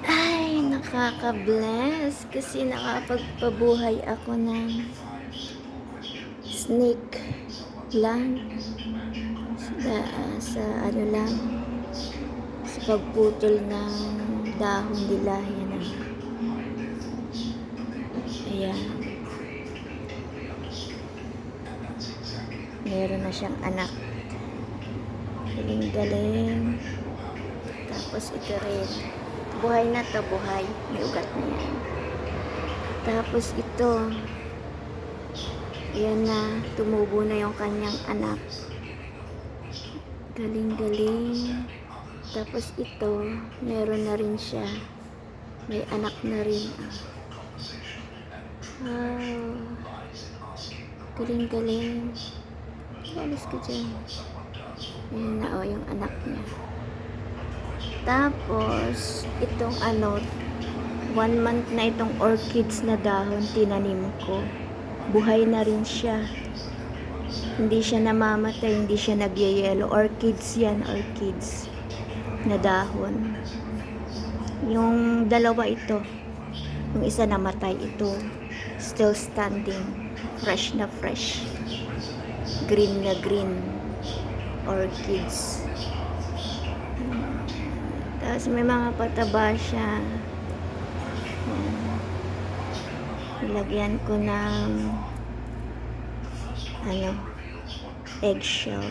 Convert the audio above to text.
Ay, nakaka-bless kasi nakapagpabuhay ako ng snake plant sa ano lang, sa pagputol ng dahon nila. Yan na. Ayan. Meron na siyang anak. Galing-galing. Tapos ito rin. Buhay na to, buhay. May ugat na yan. Tapos ito. Ayan na. Tumubo na yung kanyang anak. Galing-galing. Tapos ito. Meron na rin siya. May anak na rin. Wow. Galing-galing. Alis ka dyan. Ayan na yung anak niya. Tapos, itong 1 month na itong orchids na dahon, tinanim ko. Buhay na rin siya. Hindi siya namamatay, hindi siya nagyayelo. Orchids yan, orchids na dahon. Yung dalawa ito, yung isa namatay, ito still standing. Fresh na fresh. Green na green. Orchids. Tapos may mga pataba siya. Nilagyan ko ng eggshell.